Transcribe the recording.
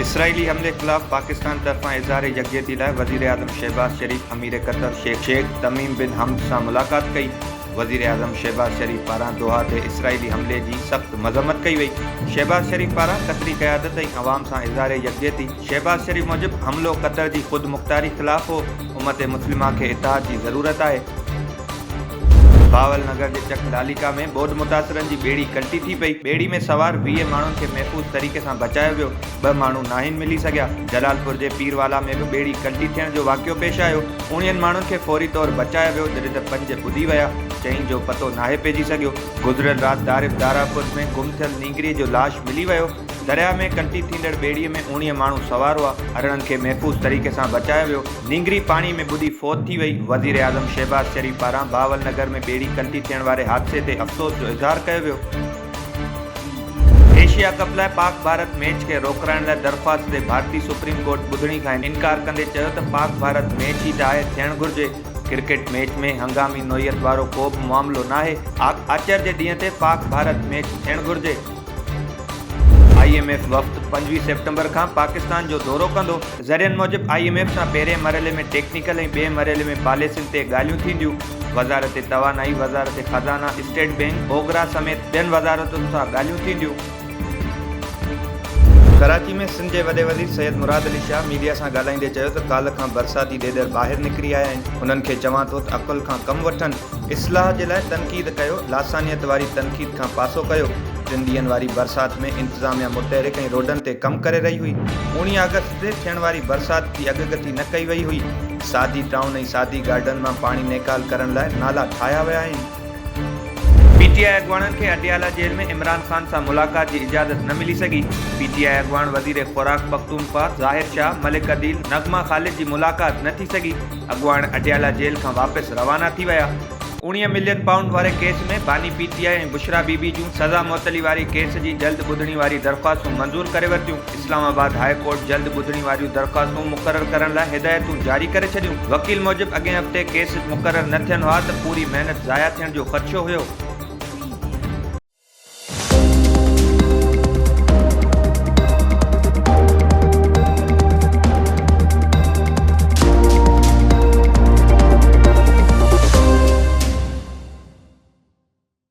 Israeli हमले खिलाफ पाकिस्तान तरफां इज़हार यकजहती लाइ वज़ीर आज़म शहबाज शरीफ अमीर कतर शेख तमीम बिन हमद सां मुलाक़ात कई। वज़ीर आज़म शहबाज शरीफ पारां दोहा ते इसराइली हमले जी सख्त मज़म्मत कई वई। शहबाज शरीफ पारां कतरी क़यादत ऐं अवाम सां इज़हार यकजहती। शहबाज शरीफ मूजिब हमलो कतर जी ख़ुद मुख्तारी ख़िलाफ़ हो। उम्मत मुस्लिमा खे इत्तेहाद जी ज़रूरत आहे। बावल नगर के चक लालिका में ॿोॾ मुतासिरनि जी ॿेड़ी कल्टी थी पई। ॿेड़ी में सवार 20 माण्हुनि खे महफ़ूज़ तरीक़े सां बचायो वियो। 2 माण्हू नाहिन मिली सघिया। जलालपुर जे पीरवाला में बि ॿेड़ी कल्टी थियण जो वाक़ियो पेश आयो। 19 माण्हुनि खे फौरी तौर बचायो वियो जॾहिं त 5 ॿुॾी विया। 4 जो पतो नाहे पइजी सघियो। गुज़िरियल राति दारापुर में गुम थियल नींगरी जो लाश मिली वियो। दरिया में कल्टी थींदड़ ॿेड़ीअ में 19 माण्हू सवार हुआ। अरिड़हनि खे महफ़ूज़ तरीक़े सां बचायो वियो। नींगरी पाणी में ॿुॾी फ़ौत थी वई। वज़ीर आज़म शहबाज शरीफ पारां बावल नगर में ॿेड़ी कल्टी थियण वारे हादसे ते अफ़सोस जो इज़हार कयो वियो। एशिया कप लाइ पाक भारत मैच खे रोकराइण लाइ दरख़्वास्त ते भारतीय सुप्रीम कोर्ट ॿुधणी खां इनकार कंदे चयो त पाक भारत मैच ई त आहे, थियणु घुरिजे। क्रिकेट मैच में हंगामी नोयत वारो को बि मामिलो नाहे। आचर जे ॾींहं ते पाक भारत मैच थियणु घुरिजे। IMF वफ़्द 25 सितंबर खां पाकिस्तान जो दौरो कंदो। ज़रियनि मूजिब IMF सां पहिरें मरहले में टेक्निकल ऐं ॿिए मरहले में पॉलिसियुनि ते ॻाल्हियूं थींदियूं। वज़ारत तवानाई, वज़ारत ख़ज़ाना, स्टेट बैंक, ओगरा समेत ॿियनि वज़ारतुनि सां ॻाल्हियूं थींदियूं। कराची में सिंध जे वॾे वज़ीर सैयद मुराद अली शाह मीडिया सां ॻाल्हाईंदे चयो त काल्ह खां बरसाती ॾेदड़ ॿाहिरि निकिरी आया आहिनि। उन्हनि खे चवां थो त अक़ुल खां कमु वठनि, इस्लाह जे लाइ तनक़ीद कयो, लासानियत वारी तनक़ीद खां पासो कयो। 3 ॾींहंनि वारी बरसाति में इंतिज़ामिया मुतहरिक ऐं रोडनि ते कमु करे रही हुई। 19 अगस्त ते थियण वारी बरसाति जी अॻकथी न कई वई हुई। सादी टाउन ऐं सादी गार्डन मां पाणी नेकाल करण लाइ नाला ठाहिया विया आहिनि। PTI अॻवाननि खे अटियाला जेल में इमरान ख़ान सां मुलाक़ात जी इजाज़त न मिली सघी। PTI अॻवान वज़ीर ख़ुराक पख्तूनख्वा ज़ाहिर शाह, मलिक अदील, नगमा ख़ालिद जी मुलाक़ात न थी सघी। अॻवान अटियाला जेल खां वापसि रवाना थी विया। 19 मिलियन पाउंड वारे केस में बानी PTI ऐं बुशरा बीबी जूं सज़ा मुअतली वारी केस जी जल्द ॿुधणी वारी दरख़्वास्तूं मंज़ूर करे वरितियूं। इस्लामाबाद हाई कोर्ट जल्द ॿुधणी वारियूं दरख़्वास्तूं मुक़ररु करण लाइ हिदायतूं जारी करे छॾियूं। वकील मूजिब अॻे हफ़्ते केस मुक़ररु न थियनि हा त पूरी महिनत ज़ाया थियण जो ख़दशो हुयो।